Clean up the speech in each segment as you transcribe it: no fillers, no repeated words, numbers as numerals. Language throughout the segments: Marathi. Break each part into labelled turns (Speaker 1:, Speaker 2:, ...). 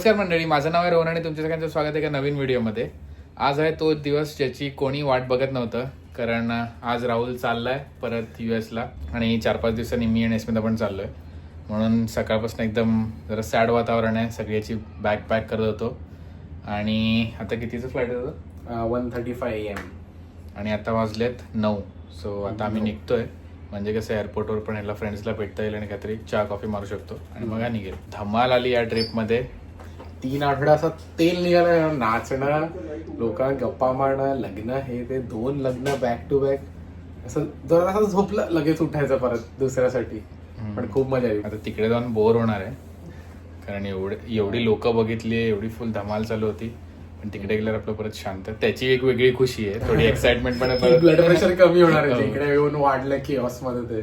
Speaker 1: नमस्कार मंडळी, माझं नाव आहे रोहन आणि तुमच्या सगळ्यांचं स्वागत आहे एका नवीन व्हिडिओमध्ये. आज आहे तो दिवस ज्याची कोणी वाट बघत नव्हतं, कारण आज राहुल चाललाय परत US ला आणि 4-5 दिवसांनी मी आणि अस्मिता पण चाललोय. म्हणून सकाळपासून एकदम जरा सॅड वातावरण आहे. सगळ्याची बॅग पॅक करत होतो आणि आता कितीचं फ्लाईट होतं?
Speaker 2: 1:35 AM
Speaker 1: आणि आता वाजलेत 9. सो आता आम्ही निघतोय. म्हणजे कसं एअरपोर्टवर पण ह्याला फ्रेंड्सला भेटता येईल आणि काहीतरी चहा कॉफी मारू शकतो आणि मग निघेल. धमाल आली या ट्रिपमध्ये.
Speaker 2: 3 आठवडा असं तेल निघालं, नाचणं, लोकांना गप्पा मारणं, लग्न, हे ते 2 लग्न बॅक टू बॅक. असं जरा असं झोपलं, लगेच उठायचं परत दुसऱ्यासाठी. पण खूप मजा आली.
Speaker 1: आता तिकडे जाऊन बोर होणार आहे, कारण एवढी लोक बघितली, एवढी फुल धमाल चालू होती. पण तिकडे गेल्यावर आपलं परत शांत. त्याची एक वेगळी खुशी आहे, थोडी एक्साइटमेंट पण आहे.
Speaker 2: ब्लड प्रेशर कमी होणार आहे इकडे येऊन वाढलं की मध्ये ते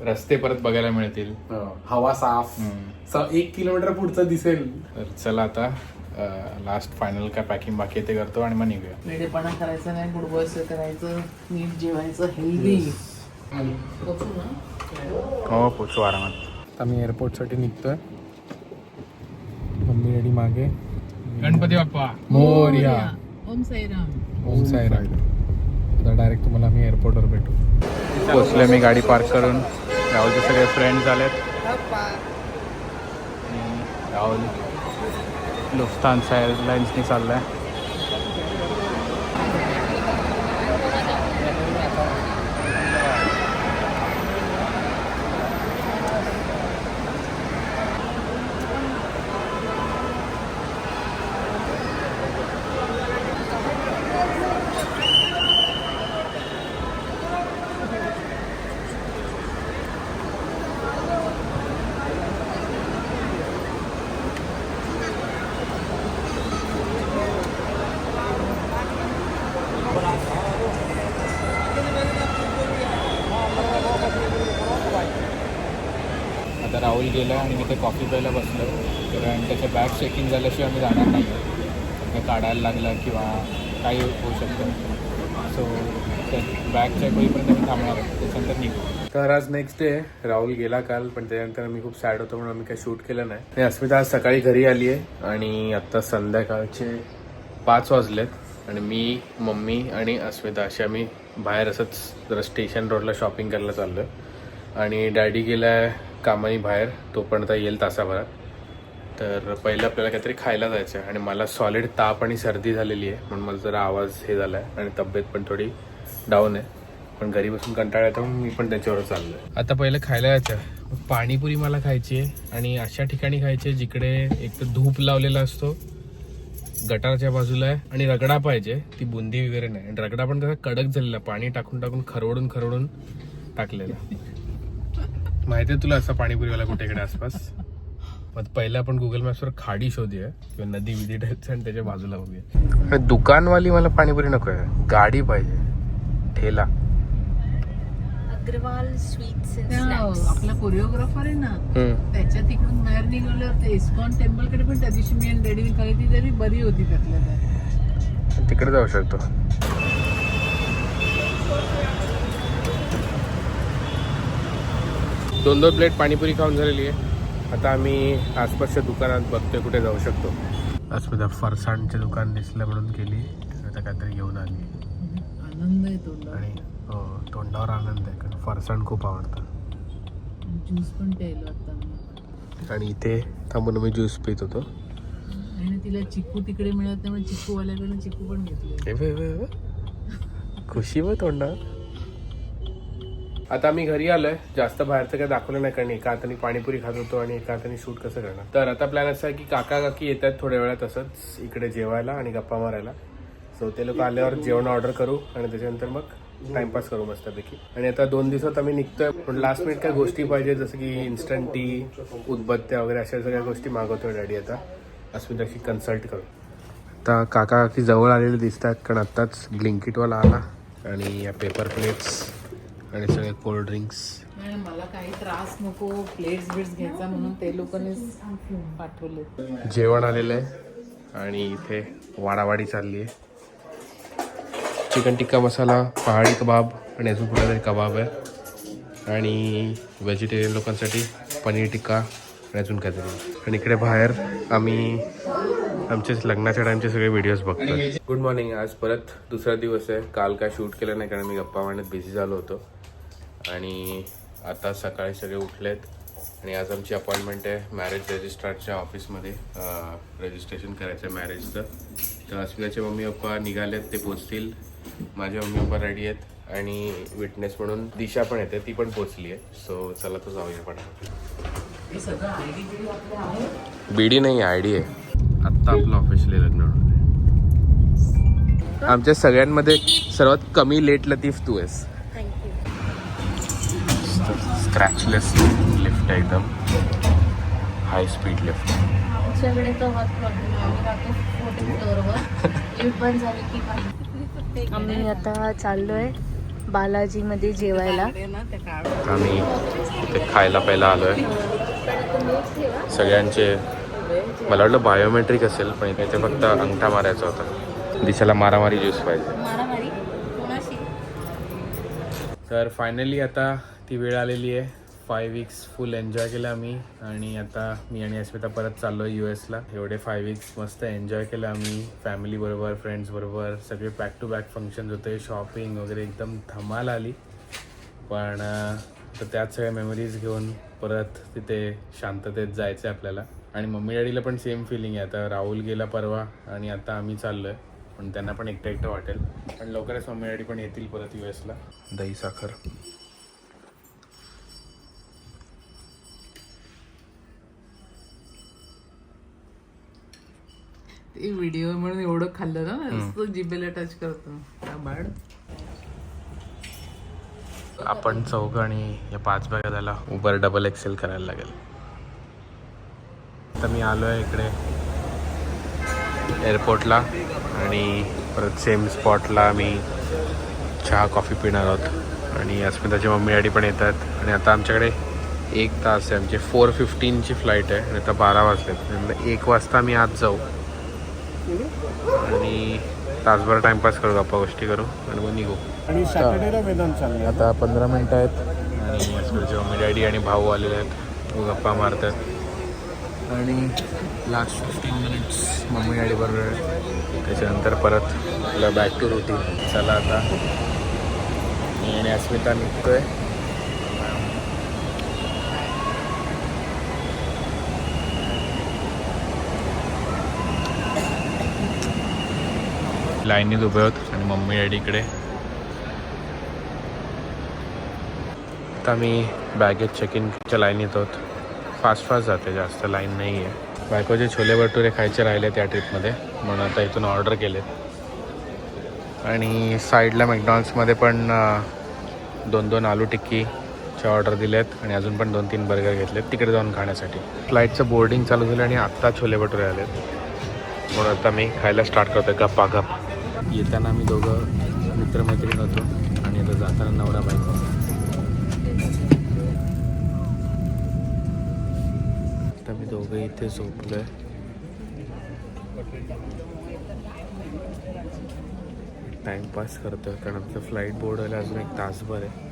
Speaker 1: रस्ते परत बघायला मिळतील,
Speaker 2: हवा साफ, 1 किलोमीटर पुढचं दिसेल.
Speaker 1: तर चला आता लास्ट फायनल काय पॅकिंग बाकी ते करतो आणि मग निघूया.
Speaker 3: वेडेपणा करायचं नाही, गुड बॉयस करायचं, नीट जेवायचं, हेल्दी.
Speaker 1: हो, पोचू आरामात.
Speaker 2: आता मी एअरपोर्टसाठी निघतोय. मम्मी रेडी मागे.
Speaker 1: गणपती बाप्पा
Speaker 2: मोरया.
Speaker 3: ओम साईराम.
Speaker 2: ओम साईराम. आता डायरेक्ट तुम्हाला मी एअरपोर्टवर भेटू.
Speaker 1: पोचलोय मी गाडी पार्क करून. राहुलचे सगळे फ्रेंड्स आलेत. राहुल लुफ्तान्सा एअरलाइन्सनी चाललाय. आता राहुल गेला आणि मी ते कॉफी प्यायला बसलो, कारण त्याच्या बॅग चेकिंग झाल्याशिवाय आम्ही जाणार नाही. ते काढायला लागला किंवा काही होऊ शकतं. सो त्या बॅग चेक होईपर्यंत मी थांबणार आहे, त्याच्यानंतर निघू.
Speaker 2: तर आज नेक्स्ट डे. राहुल गेला काल, पण त्याच्यानंतर मी खूप सॅड होतो म्हणून आम्ही काही शूट केलं नाही. आणि अस्मिता आज सकाळी घरी आली आहे आणि आत्ता संध्याकाळचे 5 वाजलेत आणि मी, मम्मी आणि अस्मिता अशी आम्ही बाहेर असंच जरा स्टेशन रोडला शॉपिंग करायला चाललो आहे. आणि डॅडी गेला आहे कामाने बाहेर, तो पण आता येईल तासाभरात. तर पहिलं आपल्याला काहीतरी खायला जायचं आहे आणि मला सॉलिड ताप आणि सर्दी झालेली आहे, म्हणून मला जरा आवाज हे झाला आहे आणि तब्येत पण थोडी डाऊन आहे. पण घरी बसून कंटाळा येतो म्हणून मी पण त्याच्यावर चाललो आहे. आता पहिलं खायला जायचं आहे. पाणीपुरी मला खायची आहे आणि अशा ठिकाणी खायची आहे जिकडे एक तर धूप लावलेला असतो, गटारच्या बाजूला आहे आणि रगडा पाहिजे, ती बुंदी वगैरे नाही. आणि रगडा पण कसा कडक झालेला, पाणी टाकून टाकून खरवडून टाकलेला. माहिती आहे तुला असं पाणीपुरीवाला कुठेकडे आसपास? मग पहिलं आपण गुगल मॅप्सवर खाडी शोधूया किंवा नदी विधी टाईपचं आणि त्याच्या बाजूला बघूया. दुकानवाली मला पाणीपुरी नको आहे, गाडी पाहिजे, ठेला.
Speaker 4: Agrawal sweets and snacks.
Speaker 3: आपला कोरिओग्राफर आहे ना, त्याच्या तिकडून बाहेर निघाल्यावर ते इस्कॉन टेम्पल कडे पण त्या दिवशी मी आणि डॅडीने खाल्ली, तरी बरी होती त्यातल्या.
Speaker 2: तिकडे जाऊ शकतो. दोन प्लेट पाणीपुरी खाऊन झालेली आहे. आता आम्ही आसपासच्या दुकानात बघतोय कुठे जाऊ शकतो. अस्मिता फरसाणचे दुकान दिसलं म्हणून गेली, आता काहीतरी घेऊन आली.
Speaker 3: आनंद आहे तोंडावर
Speaker 2: आणि तोंडावर आनंद आहे, कारण फरसाण खूप आवडतं.
Speaker 3: ज्यूस पण प्यायलो आता.
Speaker 2: आणि इथे थांबून मी ज्यूस पित होतो.
Speaker 3: आणि तिला चिकू तिकडे मिळत नाही, चिकूवाल्याकडनं चिकू पण घेतले.
Speaker 2: खुशी व तोंडावर. आता आम्ही घरी आलोय. जास्त बाहेरचं काय दाखवलं नाही, कारण एका हाताने पाणीपुरी खात होतो आणि एका हाताने शूट कसं करणार. तर आता प्लॅन असा आहे की काका काकी येतात थोड्या वेळात असंच इकडे जेवायला आणि गप्पा मारायला. सो ते लोक आल्यावर जेवण ऑर्डर करू आणि त्याच्यानंतर मग टाइमपास करू मस्तपैकी. आणि आता 2 दिवसात आम्ही निघतोय. पण लास्ट मिनिट काय गोष्टी पाहिजे, जसं की इन्स्टंट टी, उदबत्त्या वगैरे अशा सगळ्या गोष्टी मागवतोय डॅडी. आता अस्मिताशी कन्सल्ट करू. आता काका काकी जवळ आलेले दिसतात, कारण आत्ताच ब्लिंकिटवाला आला आणि या पेपर प्लेट्स आणि सगळे कोल्ड ड्रिंक्स.
Speaker 3: मला काही त्रास नको, प्लेट्स बिट्स घ्यायचा म्हणून ते लोकांनी पाठवले.
Speaker 2: जेवण आलेलं आहे आणि इथे वाडावाडी चालली आहे. चिकन टिक्का मसाला, पहाडी कबाब आणि अजून कुठला तरी कबाब आहे. आणि व्हेजिटेरियन लोकांसाठी पनीर टिक्का आणि अजून काहीतरी. आणि इकडे बाहेर आम्ही आमचे लग्नाच्या टाईमचे सगळे व्हिडिओज बघतो. Good morning. आज परत दुसरा दिवस आहे. काल काय शूट केलं नाही कारण मी गप्पा मारण्यात बिझी झालो होतो. आणि आता सकाळी सगळे उठलेत आणि आज आमची अपॉइंटमेंट आहे मॅरेज रजिस्ट्रारच्या ऑफिसमध्ये. रजिस्ट्रेशन करायचं आहे मॅरेजचं. तर अस्मिताचे मम्मी पप्पा निघालेत, ते पोचतील. माझे मम्मी पप्पा रेडी आहेत आणि विटनेस म्हणून दिशा पण येते, ती पण पोचली आहे. सो चला तर जाऊया पटापट. बीडी नाही आयडी आहे. आत्ता आपलं ऑफिशियली लग्न होणार आहे. आमच्या सगळ्यांमध्ये सर्वात कमी लेट लतीफ तू आहेस. स्क्रॅचलेस लिफ्ट आहे, एकदम हाय स्पीड लिफ्ट.
Speaker 4: आमच्याकडे तो हाच प्रॉब्लेम आहे. आम्ही राहतो 14th फ्लोअरवर. लिफ्ट बंद झाली की काय. आम्ही आता चाललोय बालाजीमध्ये जेवायला.
Speaker 2: आम्ही इथे खायला पहिला आलोय. सगळ्यांचे मला वाटलं बायोमेट्रिक असेल, पण इथे फक्त अंगठा मारायचा होता. दिशाला मारामारी ज्यूस पाहिजे.
Speaker 4: मारामारी कोणाशी?
Speaker 2: तर फायनली आता ती वेळ आलेली आहे. 5 weeks फुल एन्जॉय केलं आम्ही आणि आता मी आणि अस्मिता परत चाललो आहे US ला. एवढे 5 weeks मस्त एन्जॉय केलं आम्ही फॅमिलीबरोबर, फ्रेंड्सबरोबर. सगळे बॅक टू बॅक फंक्शन्स होते, शॉपिंग वगैरे, एकदम धमाल आली. पण तर त्यात सगळ्या मेमरीज घेऊन परत तिथे शांततेत जायचं आहे आपल्याला. आणि मम्मी डॅडीला पण सेम फिलिंग आहे. आता राहुल गेला परवा आणि आता आम्ही चाललो आहे, पण त्यांना पण एकटं एकटं वाटेल. पण लवकरच मम्मी डॅडी पण येतील परत US ला. दही साखर.
Speaker 3: ते व्हिडिओ म्हणून एवढं खाल्लं ना, नुसतं जिभेला टच करतो बाळ.
Speaker 2: आपण चौघ आणि या 5 बॅगा त्याला उबर डबल XL करायला लागेल. तर मी आलो आहे इकडे एअरपोर्टला आणि परत सेम स्पॉटला आम्ही चहा कॉफी पिणार आहोत. आणि अस्मिताची मम्मी डॅडी पण येतात. आणि आता आमच्याकडे 1 तास आहे. आमची 4:15ची फ्लाईट आहे आणि आता 12 वाजलेत. 1 वाजता आम्ही आज जाऊ आणि तासभर टाइमपास करू, गप्पा गोष्टी करू आणि मग निघू.
Speaker 5: आणि सॅटर्डेला मैदान चालले.
Speaker 2: आता 15 मिनटं आहेत आणि अस्मिताचे मम्मी डॅडी आणि भाऊ आलेले आहेत, गप्पा मारतात. आणि लास्ट 15 मिनिट्स मम्मी डॅडी बरोबर आहे. त्याच्यानंतर परत आपलं बॅक टू रुटीन. चला आता मी आणि अस्मिता निघतोय. लाईनीत उभे आहोत आणि मम्मी डॅडी इकडे. आता मी बॅगेज चेक इनच्या लाईनीत आहोत. फास्ट जाते, जास्त लाईन नाही आहे. बायकोचे छोले भटुरे खायचे राहिले त्या ट्रिपमध्ये, म्हणून आता इथून ऑर्डर केलेत. आणि साईडला मॅकडॉनल्ड्समध्ये पण 2 आलू टिक्कीच्या ऑर्डर दिलेत आणि अजून पण 2-3 बर्गर घेतलेत तिकडे जाऊन खाण्यासाठी. फ्लाईटचं बोर्डिंग चालू झालं आणि आत्ता छोले भटुरे आलेत, म्हणून आता मी खायला स्टार्ट करतोय गप्पा. येताना आम्ही दोघं मित्रमैत्रीण होतो आणि आता जाताना नवरा बायको. आता मी दोघं इथे झोपलोय. टाइमपास करतोय कारण आमचं फ्लाईट बोर्ड व्हायला अजून 1 तासभर आहे.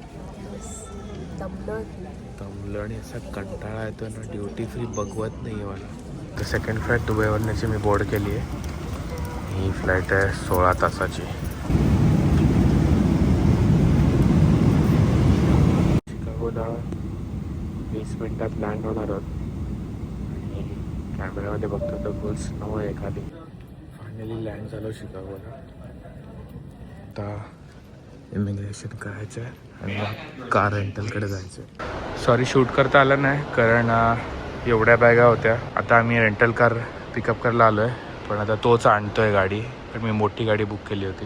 Speaker 2: दमलो आणि असा कंटाळा येतो ना, ड्युटी फ्री बघवत नाही आहे मला. तर सेकंड फ्लाईट दुबईवरण्याची मी बोर्ड केली आहे. ही फ्लाईट आहे 16 तासाची. शिकागोला 20 मिनिटात लँड होणार आहोत आणि कॅमेऱ्यामध्ये बघतो तर फुल स्नो आहे एखादी. फायनली लँड झालो शिकागोला. आता इमिग्रेशन करायचं आहे आणि मग कार रेंटलकडे जायचं आहे. सॉरी शूट करता आलं नाही कारण एवढ्या बॅगा होत्या. आता आम्ही रेंटल कार पिकअप करायला आलो आहे, पण आता तोच आणतो आहे गाडी, पण मी मोठी गाडी बुक केली होती.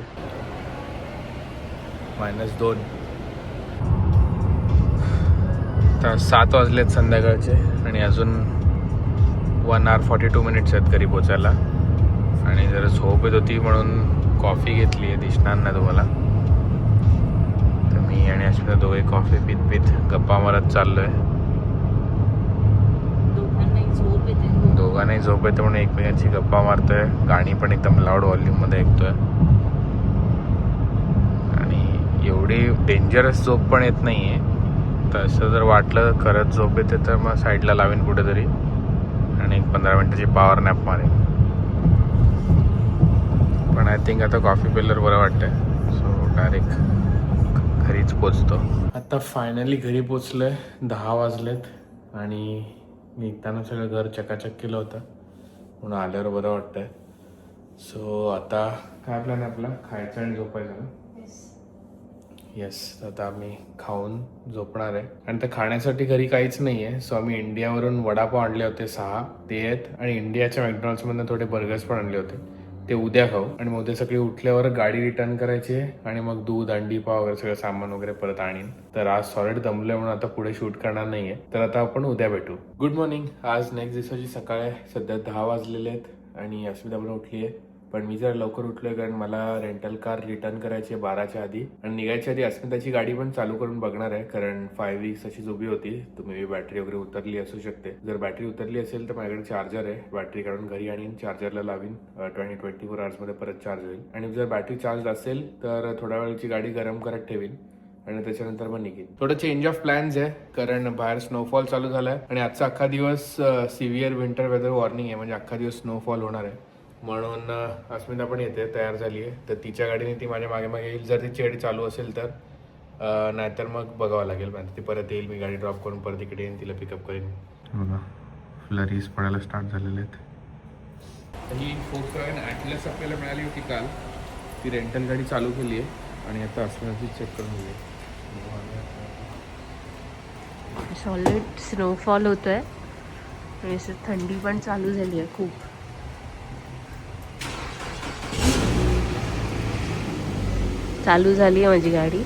Speaker 2: -2. आता 7 वाजलेत संध्याकाळचे आणि अजून 1 hour 42 minutes आहेत घरी पोचायला. आणि जरा झोप येत होती म्हणून कॉफी घेतली आहे, दिसणार नाही तुम्हाला. तर मी आणि अस्मिता दोघे कॉफी पीत गप्पा मारत चाललो आहे. दोघांनाही झोप येते म्हणून एकमेकांची गप्पा मारतोय. गाणी पण एकदम लाऊड व्हॉल्यूममध्ये ऐकतोय. आणि एवढी डेंजरस झोप पण येत नाही आहे. तर असं जर वाटलं खरंच झोप येते तर मग साईडला लावेन कुठेतरी आणि आणि एक 15 मिनिटाची पॉवर नॅप मारेन. पण आय थिंक आता कॉफी पिल्यावर बरं वाटतंय, सो डायरेक्ट घरीच पोचतो. आता फायनली घरी पोचलोय. 10 वाजलेत आणि निघताना सगळं घर चकाचक केलं होतं म्हणून आल्यावर बरं वाटतंय. सो आता काय प्लॅन आहे आपला? खायचं आणि झोपायचं ना? येस. आता आम्ही खाऊन झोपणार आहे. आणि त्या खाण्यासाठी घरी काहीच नाही आहे. सो आम्ही इंडियावरून वडापाव आणले होते 6 ते आहेत, आणि इंडियाच्या मॅकडॉनल्ड्समधून थोडे बर्गर्स पण आणले होते. ते उद्या खाऊ. आणि मग उद्या सगळी उठल्यावर गाडी रिटर्न करायची आहे आणि मग दूध, अंडी, पाव वगैरे सगळं सामान वगैरे परत आणीन. तर आज सॉलिड दमलोय म्हणून आता पुढे शूट करणार नाहीये. तर आता आपण उद्या भेटू. Good morning. आज नेक्स्ट दिवसाची सकाळ आहे. सध्या 10 वाजलेले आहेत आणि अस्मिता पण उठली आहे. पण मी जर लवकर उठलोय कारण मला रेंटल कार रिटर्न करायची आहे 12च्या आधी. आणि निघायच्या आधी अस्मिताची गाडी पण चालू करून बघणार आहे, कारण 5 वीक्स अशीच उभी होती. तर मे बी बॅटरी वगैरे उतरली असू शकते. जर बॅटरी उतरली असेल तर माझ्याकडे चार्जर आहे. बॅटरी काढून घरी आणीन, चार्जरला लावीन. 24 आवर्समध्ये परत चार्ज होईल. आणि जर बॅटरी चार्ज असेल तर थोड्या वेळची गाडी गरम करत ठेवीन आणि त्याच्यानंतर मग निघेन. थोडं चेंज ऑफ प्लॅन्स आहे, कारण बाहेर स्नोफॉल चालू झालाय आणि आजचा अख्खा दिवस सिव्हिअर विंटर वेदर वॉर्निंग आहे, म्हणजे अख्खा दिवस स्नोफॉल होणार आहे. म्हणून अस्मिता पण येते, तयार झाली आहे. तर तिच्या गाडीने ती माझ्या मागे मागे येईल जर तिची गाडी चालू असेल तर. नाहीतर मग बघावं लागेल. ती परत येईल, मी गाडी ड्रॉप करून परत इकडे येईन, तिला पिकअप करेन. बघा फ्लरीज पडायला स्टार्ट झालेले आहेत. ही फोक्सवॅगन ॲटलस आपल्याला मिळाली होती काल. ती रेंटल गाडी चालू केली आहे आणि आता अस्मिताची चेक करून घेऊया.
Speaker 4: सॉलिड स्नोफॉल होतोय आणि असं थंडी पण चालू झाली आहे खूप. चालू झाली आहे माझी गाडी.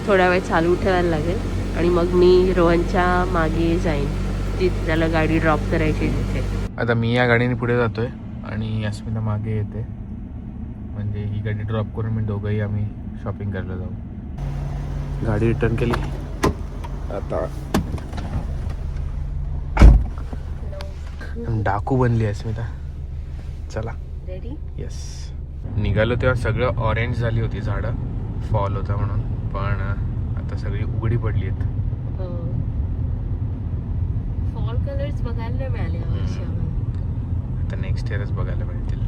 Speaker 4: थोडा वेळ चालू ठेवायला लागेल आणि मग मी रोहनच्या मागे जाईन जिथे त्याला गाडी ड्रॉप करायची तिथे.
Speaker 2: आता मी या गाडीने पुढे जातोय आणि अस्मिता मागे येते, म्हणजे ही गाडी ड्रॉप करून मी दोघंही आम्ही शॉपिंग करायला जाऊ. गाडी रिटर्न केली. आता डाकू बनली अस्मिता. चला
Speaker 4: रेडी?
Speaker 2: येस. निघालो तेव्हा सगळं ऑरेंज झाली होती झाडं, फॉल होता म्हणून. पण आता सगळी उघडी पडली आहेत.
Speaker 4: फॉल कलर्स बघायला नाही मिळाले यावर्षी आम्हाला.
Speaker 2: आता नेक्स्ट इयरच बघायला मिळतील.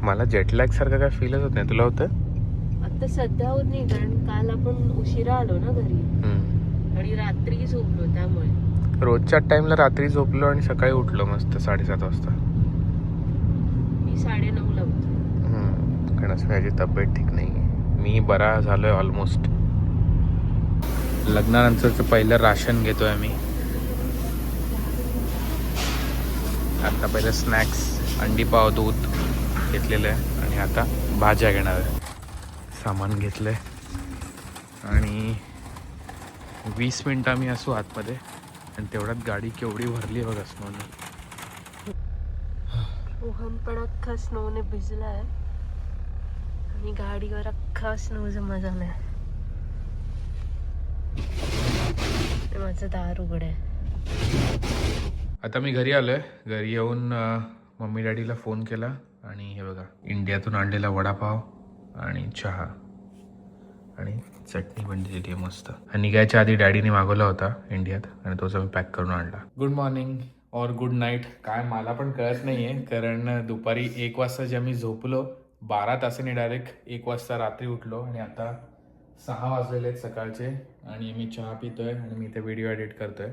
Speaker 2: मला जेटलॅग सारखं काय फीलच होत नाही. तुला होतं?
Speaker 4: आता सध्या होत नाही, कारण काल आपण उशिरा आलो ना घरी आणि रात्री झोपलो, त्यामुळे.
Speaker 2: रोजच्या टाइमला रात्री झोपलो आणि सकाळी उठलो मस्त 7:30 वाजता.
Speaker 4: मी 9:30ला उठलो.
Speaker 2: कारण माझी तब्येत ठीक नाही आहे. मी बरा झालोय ऑलमोस्ट. लग्नानंतरचं पहिलं राशन घेतोय आम्ही. आता पहिलं स्नॅक्स, अंडी, पाव, दूध घेतलेलं आहे आणि आता भाज्या घेणार आहे. सामान घेतलंय आणि 20 मिनिटं आम्ही असू आतमध्ये आणि तेवढ्यात गाडी केवढी भरली बघा स्नोने.
Speaker 4: रोहन पण अख्खा स्नोने भिजलाय आणि गाडीवर अख्खा स्नो जमा झालाय. माझं दार उघड आहे.
Speaker 2: आता मी घरी आलोय. घरी येऊन मम्मी डॅडीला फोन केला आणि हे बघा इंडियातून आणलेला वडापाव आणि चहा आणि चटणी पण दिली आहे मस्त. आणि निघायच्या आधी डॅडीने मागवला होता इंडियात आणि तोच आम्ही पॅक करून आणला. गुड मॉर्निंग और गुड नाईट काय मला पण कळत नाहीये, कारण दुपारी 1 वाजता जे आम्ही झोपलो 12 तासांनी डायरेक्ट 1 वाजता रात्री उठलो आणि आता 6 वाजलेले आहेत सकाळचे आणि मी चहा पितोय आणि मी इथे व्हिडिओ एडिट करतोय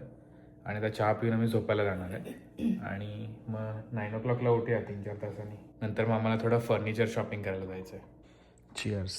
Speaker 2: आणि आता चहा पिऊन आम्ही झोपायला जाणार आहे आणि मग 9 o'clockला उठूया 3-4 तासांनी. नंतर मग आम्हाला थोडं फर्निचर शॉपिंग करायला जायचं आहे. चिअर्स.